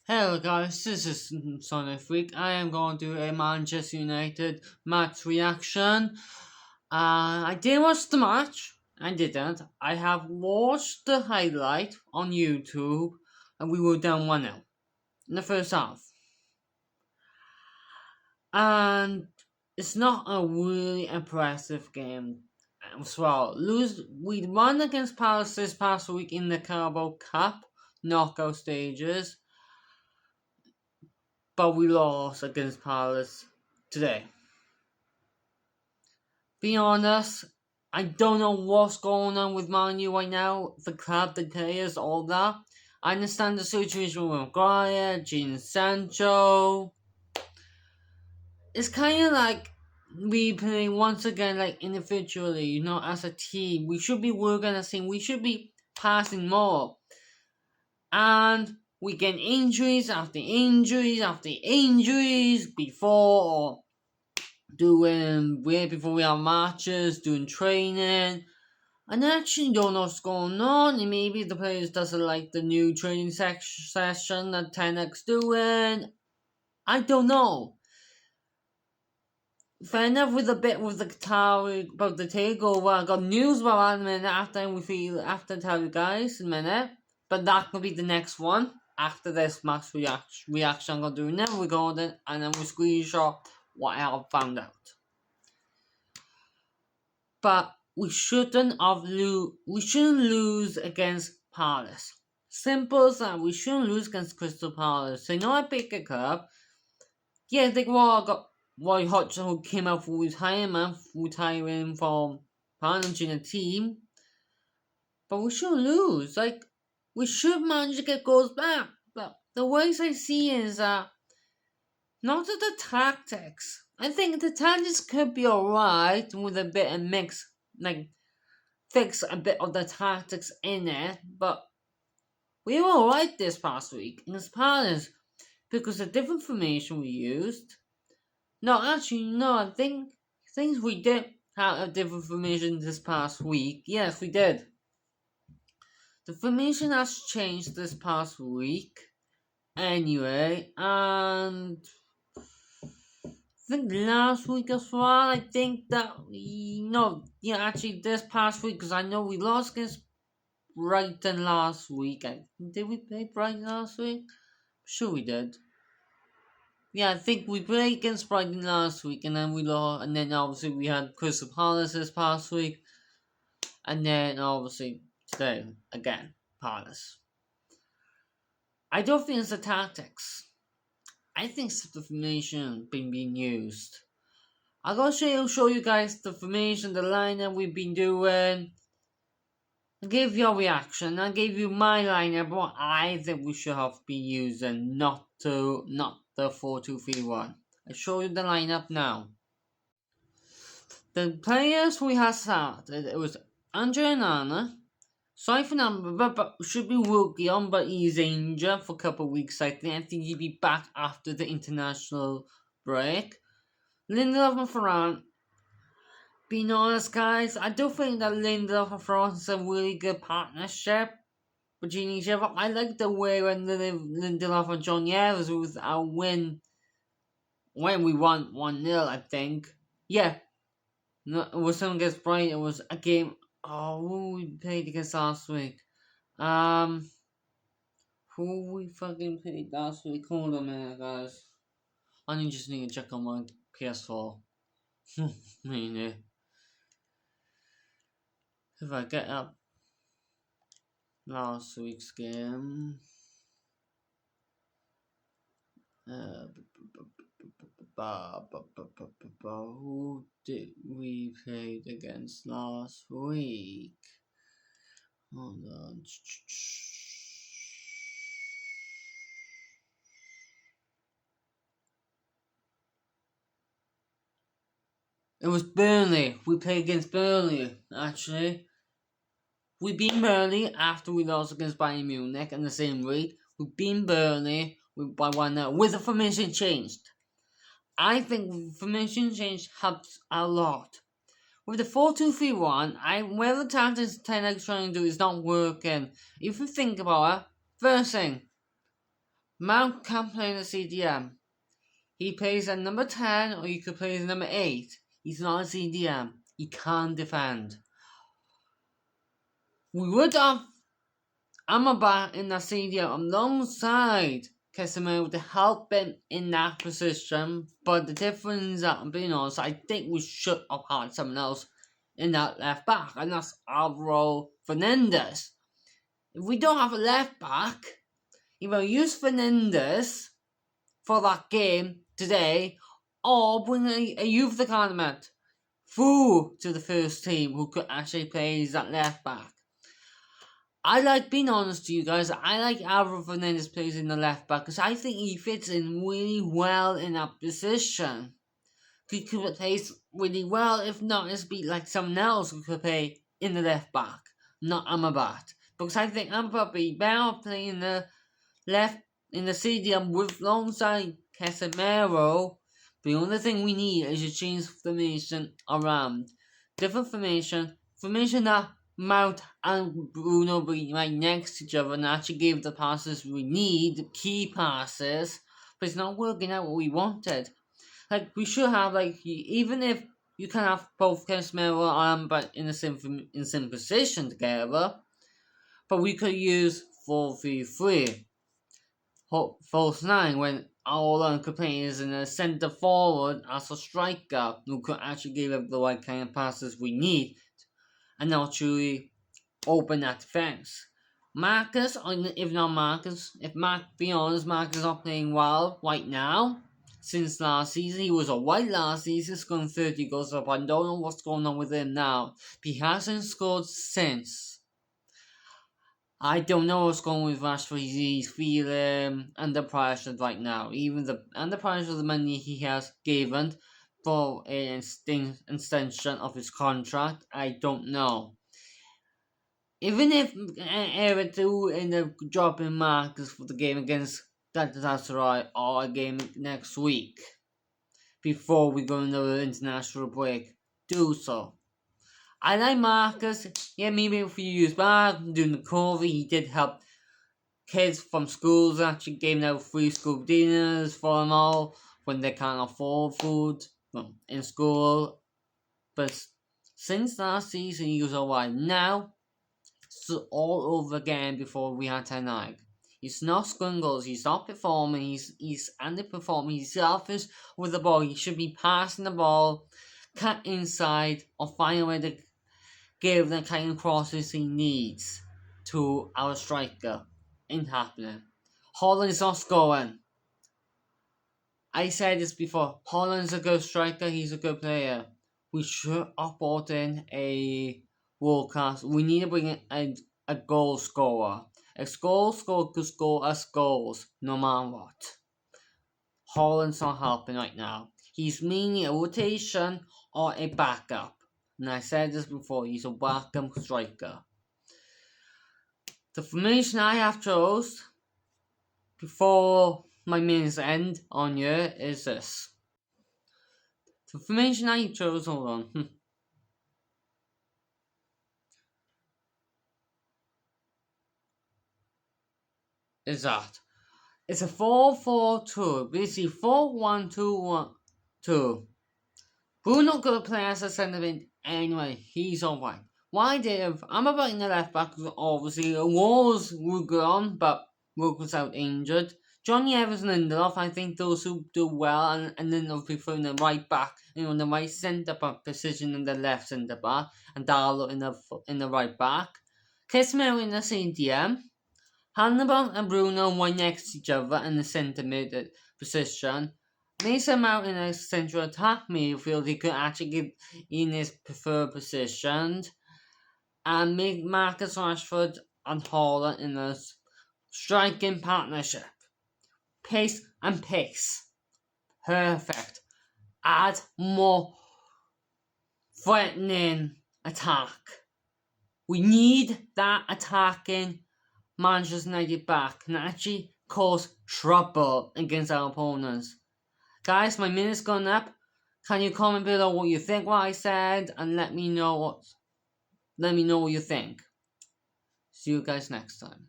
Hello guys, this is Sonic Freak. I am going to do a Manchester United match reaction. I didn't watch the match. I didn't. I have watched the highlight on YouTube and we were down 1-0 in the first half. And it's not a really impressive game as well. We won against Palace this past week in the Carabao Cup knockout stages. But we lost against Palace today. Be honest, I don't know what's going on with Man U right now. The club, the players, all that. I understand the situation with Maguire, Jadon Sancho. It's kind of like we play once again like individually, as a team. We should be working as a team. We should be passing more. And we get injuries after injuries after injuries before we have matches, doing training. And I actually don't know what's going on. And maybe the players doesn't like the new training session that 10x doing. I don't know. Fair enough with the bit with the Qatari about the takeover. I got news about that in a minute after I tell you guys in a minute. But that could be the next one. After this match reaction I'm gonna do now, recording, and then we screenshot what I have found out. But we shouldn't lose against Palace. Simple as that. We shouldn't lose against Crystal Palace. They know I pick a club. Yeah, they got Roy Hodgson who came out for retiring from managing a team. But we shouldn't lose. We should manage to get goals back. But the ways I see is not the tactics. I think the tactics could be alright with a bit of mix, fix a bit of the tactics in it. But we were alright this past week against Palace because the different formation we used. I think we did have a different formation this past week. Yes, we did. The formation has changed this past week, anyway, and I think last week as well. I think that actually this past week, because I know we lost against Brighton last week. Did we play Brighton last week? Sure, we did. Yeah, I think we played against Brighton last week, and then we lost, and then obviously we had Crystal Palace this past week, and then obviously today again. Palace. I don't think it's the tactics. I think it's the formation being used. I'm gonna show you guys the formation, the lineup we've been doing. I gave you a reaction. I gave you my lineup, what I think we should have been using, not the 4-2-3-1. I show you the lineup now. The players we have started, it was Onana. Sorry for Amrabat, but should be working on, but he's injured for a couple of weeks. I think he'll be back after the international break. Lindelof and Ferran. Being honest, guys, I do think that Lindelof and Ferran is a really good partnership between each other. I like the way when Lindelof and Jonny Evans was our win when we won 1-0, I think. Yeah, no, it was something against Brighton. It was a game. Who we played against last week? Who we fucking played last week? Hold on a minute, guys. I just need to check on my PS4. If I get up last week's game. Who did we play against last week? Hold on. It was Burnley. We played against Burnley, actually. We beat Burnley after we lost against Bayern Munich in the same week. We beat Burnley by 1-0 with the formation changed. I think formation change helps a lot. With the 4-2-3-1, where the tactics 10x trying to do is not working. If you think about it, first thing, Mount can play in the CDM. He plays at number 10 or he could play as number 8. He's not a CDM. He can't defend. We would have Amrabat in the CDM alongside Casemiro to help him in that position, but the difference that, being honest, I think we should have had someone else in that left back, and that's Alvaro Fernandez. If we don't have a left back, either use Fernandez for that game today, or bring a youth academy through to the first team who could actually play as that left back. I like, being honest to you guys, I like Alvaro Fernandez plays in the left back because I think he fits in really well in that position. He could play really well, if not, it's be like someone else who could play in the left back, not Amrabat. Because I think Amrabat would be better playing in the left, in the CDM with alongside Casemiro. The only thing we need is to change formation around. Different formation that Mount and Bruno be right next to each other and actually give the passes we need, the key passes, but it's not working out what we wanted. Like, we should have, like, even if you can have both Casemiro and Amrabat in the same position together, but we could use 4-3-3. False 9 when Hojlund could play as in a centre forward as a striker who could actually give up the right kind of passes we need and actually open that defence. Marcus, if not Marcus, be honest, Marcus is not playing well right now. Since last season, he was alright last season, scoring 30 goals up. I don't know what's going on with him now. But he hasn't scored since. I don't know what's going on with Rashford. He's feeling under pressure right now. Even under pressure of the money he has given for an extension of his contract, I don't know. Even if Erik do end up dropping Marcus for the game against Galatasary or a game next week, before we go into the international break, do so. I like Marcus. Yeah, maybe a few years back, during the COVID, he did help kids from schools, actually giving out free school dinners for them all when they can't afford food in school. But since last season, he was alright. Now, it's all over again before we had tonight. He's not scoring goals, he's not performing, he's underperforming, he's selfish with the ball. He should be passing the ball, cut inside, or find a way to give the kind of crosses he needs to our striker. Ain't happening. Hojlund is not scoring. I said this before, Hojlund's a good striker, he's a good player. We should have brought in a world class. We need to bring in a goal scorer. A goal scorer could score us goals no matter what. Hojlund's not helping right now. He's mainly a rotation or a backup. And I said this before, he's a backup striker. The formation I have chose before my minutes end on here is this. The formation I chose, hold on. Is that it's a 4-4-2, basically 4-1-2-1-2. Bruno could play as a centre mid anyway, he's alright. Why did Amrabat in the left back? Obviously, Walls were gone, but Rook was out injured. Jonny Evans and Lindelof, I think those who do well, and Lindelof prefer in the right back, in the right centre back position in the left centre back, and Dalot in the right back. Casemiro in the CDM. Hannibal and Bruno were next to each other in the centre mid position. Mason Mount in a central attack midfield, he could actually get in his preferred position. And make Marcus Rashford and Hojlund in a striking partnership. Pace and pace. Perfect. Add more threatening attack. We need that attacking Manchester United back can actually cause trouble against our opponents. Guys, my minute's gone up. Can you comment below what you think what I said and let me know what you think. See you guys next time.